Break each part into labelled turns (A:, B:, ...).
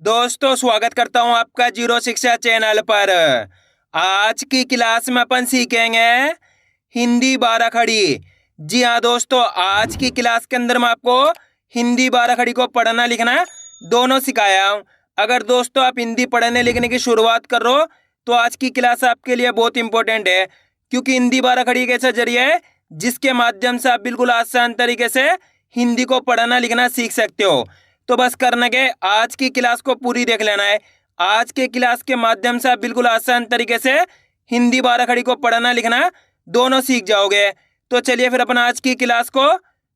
A: दोस्तों स्वागत करता हूं आपका जीरो शिक्षा चैनल पर। आज की क्लास में अपन सीखेंगे हिंदी बारह खड़ी। जी हाँ दोस्तों, आज की क्लास के अंदर मैं आपको हिंदी बारह खड़ी को पढ़ना लिखना दोनों सिखाया हूं। अगर दोस्तों आप हिंदी पढ़ने लिखने की शुरुआत कर रहे हो तो आज की क्लास आपके लिए बहुत इंपॉर्टेंट है, क्योंकि हिंदी बारह खड़ी एक ऐसा जरिया है जिसके माध्यम से आप बिल्कुल आसान तरीके से हिंदी को पढ़ना लिखना सीख सकते हो। तो बस करना के आज की क्लास को पूरी देख लेना है। आज के क्लास के माध्यम से आप बिल्कुल आसान तरीके से हिंदी बारह खड़ी को पढ़ना लिखना दोनों सीख जाओगे। तो चलिए फिर अपन आज की क्लास को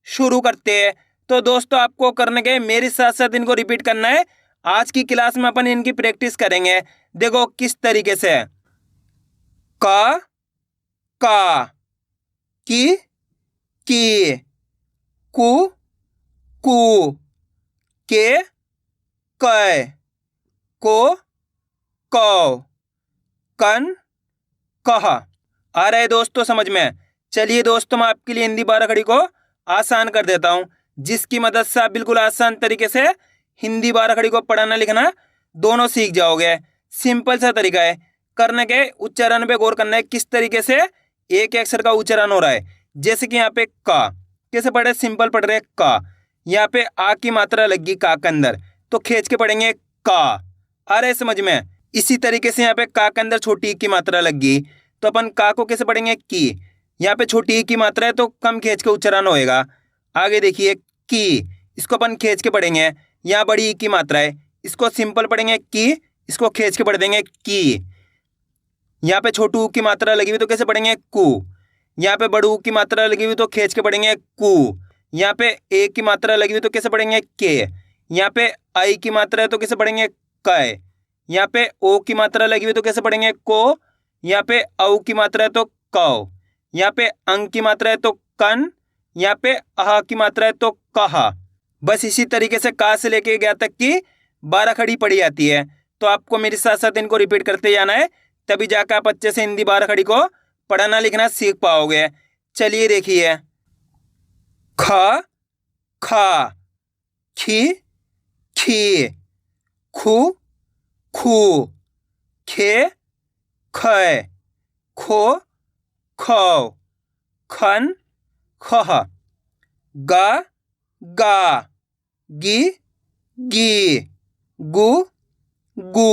A: शुरू करते हैं। तो दोस्तों आपको करने के मेरे साथ साथ इनको रिपीट करना है। आज की क्लास में अपन इनकी प्रैक्टिस करेंगे। देखो किस तरीके से। का की कु के कै को कौ कन कह। आ रहा है दोस्तों समझ में? चलिए दोस्तों मैं आपके लिए हिंदी बारह खड़ी को आसान कर देता हूं, जिसकी मदद से आप बिल्कुल आसान तरीके से हिंदी बारह खड़ी को पढ़ना लिखना दोनों सीख जाओगे। सिंपल सा तरीका है। करने के उच्चारण पे गौर करना है, किस तरीके से एक अक्षर का उच्चारण हो रहा है। जैसे कि यहाँ पे का कैसे पढ़े, सिंपल पढ़ रहे का। यहाँ पे आ की मात्रा लगी का के अंदर, तो खींच के पढ़ेंगे का। आ रहे समझ में? इसी तरीके से यहाँ पे का के अंदर छोटी ई की मात्रा लगी, तो अपन का को कैसे पढ़ेंगे की। यहाँ पे छोटी ई की मात्रा है तो कम खींच के उच्चारण होएगा। आगे देखिए की, इसको अपन खींच के पढ़ेंगे। यहाँ बड़ी ई की मात्रा है, इसको सिंपल पढ़ेंगे की, इसको खींच के पढ़ देंगे की। यहाँ पे छोटू की मात्रा लगी हुई तो कैसे पढ़ेंगे कु। यहाँ पे बड़ू की मात्रा लगी हुई तो खींच के पढ़ेंगे कु। यहाँ पे ए की मात्रा लगी हुई तो कैसे पढ़ेंगे के। यहाँ पे आई की मात्रा है तो कैसे पढ़ेंगे कै। यहाँ पे ओ की मात्रा लगी हुई तो कैसे पढ़ेंगे को। यहाँ पे औ की मात्रा है तो कौ। यहाँ पे अंग की मात्रा है तो कन। यहाँ पे अह की मात्रा है तो कहा। बस इसी तरीके से का से लेके गया तक की बारह खड़ी पढ़ी जाती है। तो आपको मेरे साथ साथ इनको रिपीट करते जाना है, तभी जाकर आप अच्छे से हिंदी बारह खड़ी को पढ़ना लिखना सीख पाओगे। चलिए देखिए। ख खा खी खी खु खू खे खे खो खौ खन खह गा गा गी गी गु गु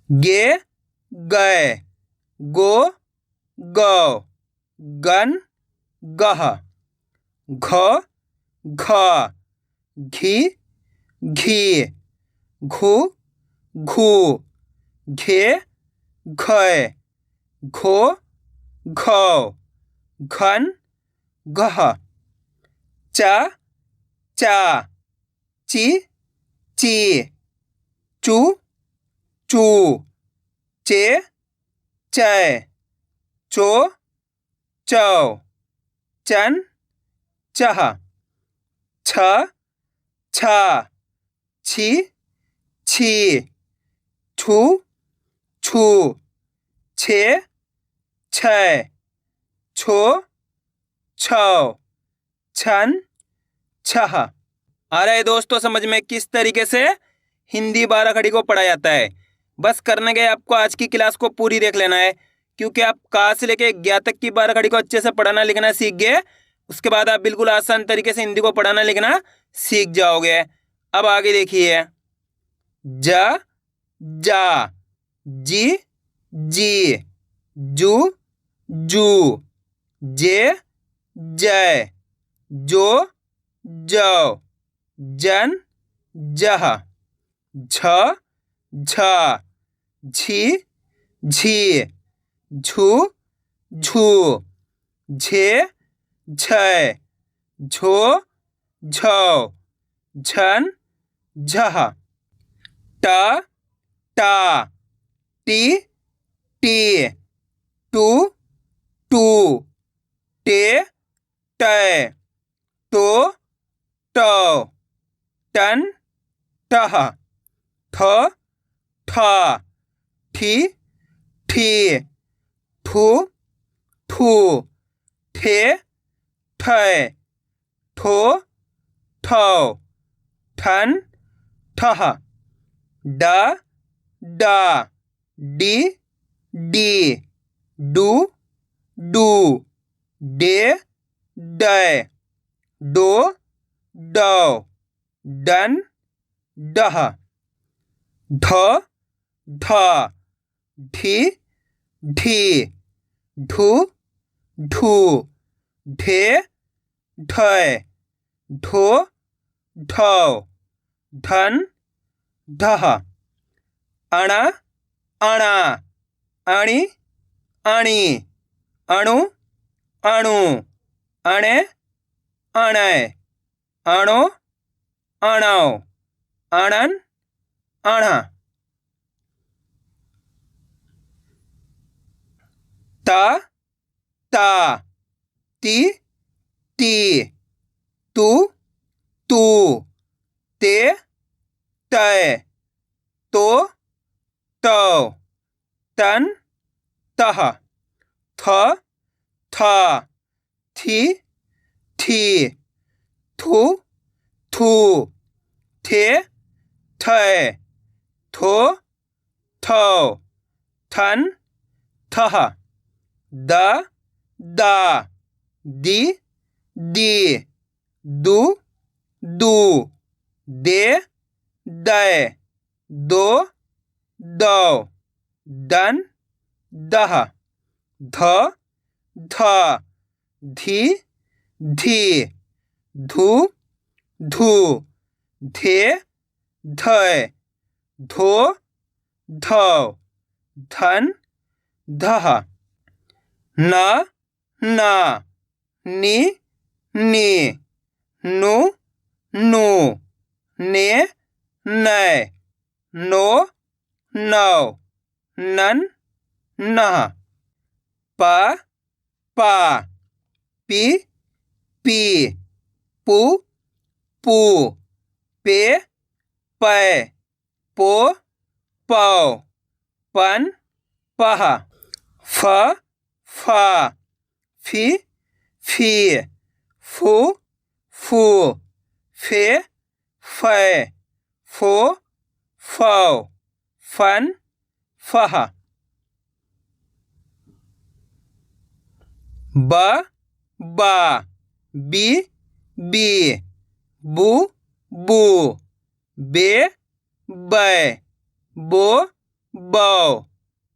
A: गे गै गो गौ गन गह घ घ घी घी घू घू घे घै घो घौ घन घह चा चा ची ची चू चू चे चै चो चौ चन चह छ छा छी छी छू छू छे छै छो छौ छन छह। आ रहा है दोस्तों समझ में किस तरीके से हिंदी बारह खड़ी को पढ़ा जाता है? बस करने गए आपको आज की क्लास को पूरी देख लेना है, क्योंकि आप का से लेके ग्यारह तक की बारह खड़ी को अच्छे से पढ़ना लिखना सीख गए। उसके बाद आप बिल्कुल आसान तरीके से हिंदी को पढ़ना लिखना सीख जाओगे। अब आगे देखिए। जा जा जी जी जू जू जे जय जो जौ जन जह झ झा झी झी झू झू झे झै झो झौ झन झह ट टा टी टी टू टू टे टै टो टौ टन टह ठ ठा ठी ठी ठू ठू ठे ठै ठो ठौ ठन ठह डा डा डी डी डू डू डे डे डो डो डन डह ढ ढ ढी ढी ढू ढू ढे ढय ढो ढौ ढन ढह अणा अणा अणि अणि अणु अणु अणे अणै अणो अणौ अणन अणा ता ता ती ती तू तू ते तय तो तौ तन तह थ था थी थी थू थू थे थे थो थौ थन थह द दा दी दी दू दू दे दे दो दौ दन दह ध ध धी धी धू धू धे धय धो धौ धन धह न न नि नि नु नु ने नै नो नौ नन नह प पा पी पी पू पू पे पै पो पौ पन पह फ फा फी फी फू फू फे फै फो फौ फन फह ब बा बी बी बू बू बे बै बो बौ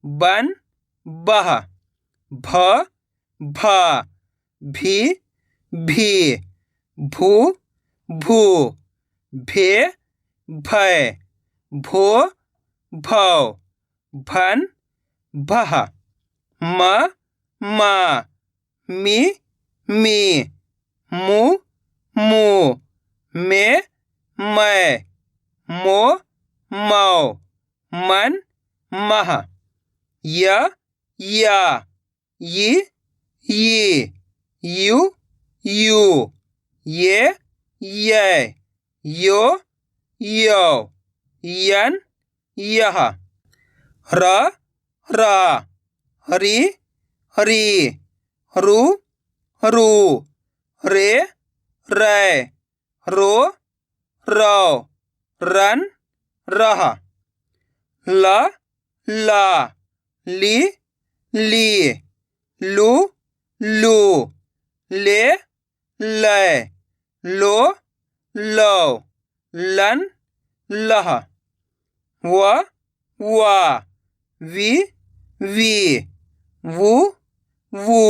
A: बन बह भ भ भी भी भू भू भे भै भो भौ भन भह म मा मी मी मू मू मे मै मो मौ मन मह य या यी यी यू यू ये यै यो यौ यन यह र रा री री रू रू रे रै रो रौ रन रह ल ला ली ली लू लू ले लै लो लौ लन लह व वा वी वी वू वू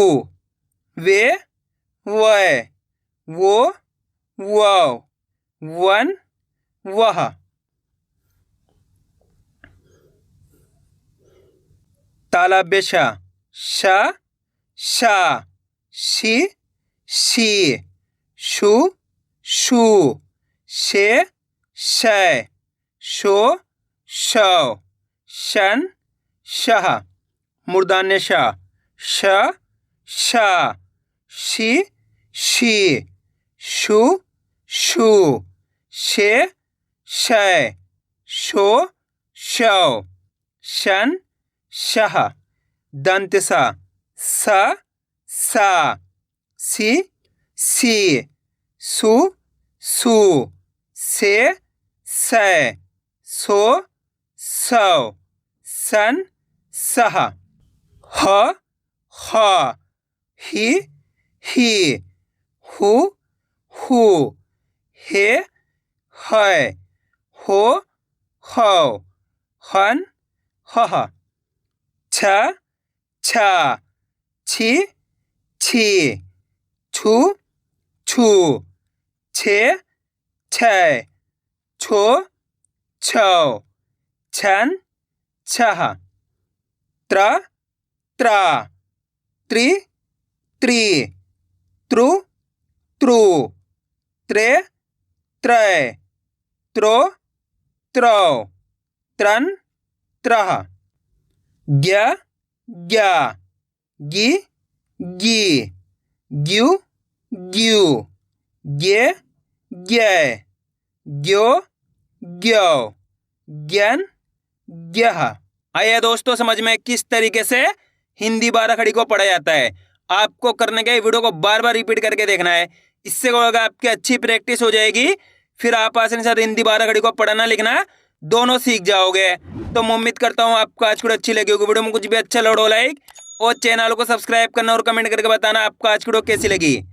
A: वे वै वो वौ वन वह तालव्य श श शा शी शी शू शू शे शै शो शौ शन शह मूर्धन्य श श शा शी शी शू शू शे शै शो शौ शन शह दंत सा सा सा सी सी सु सू से सै सो सौ सन सह ह ही हु हे है हो हौ हन हह छ छी छी छु छु छे छै छो छौ छन छह त्र त्रि त्रित्रुत्रु त्रे त्रै त्रो त्रौ त्रन त्रह ज्ञ गि गी ग्यू ग्यू गे ग्यै ग्यो ग्यौ ज्ञन ग्यह। आइए दोस्तों समझ में किस तरीके से हिंदी 12 खड़ी को पढ़ा जाता है। आपको करने के वीडियो को बार बार रिपीट करके देखना है। इससे क्या होगा, आपकी अच्छी प्रैक्टिस हो जाएगी। फिर आप आसानी से हिंदी 12 खड़ी को पढ़ना लिखना दोनों सीख जाओगे। तो मैं उम्मीद करता हूँ आपको आज की अच्छी लगी होगी। वीडियो में कुछ भी अच्छा लगा लाइक और चैनल को सब्सक्राइब करना और कमेंट करके बताना आपको आज की वीडियो कैसी लगी।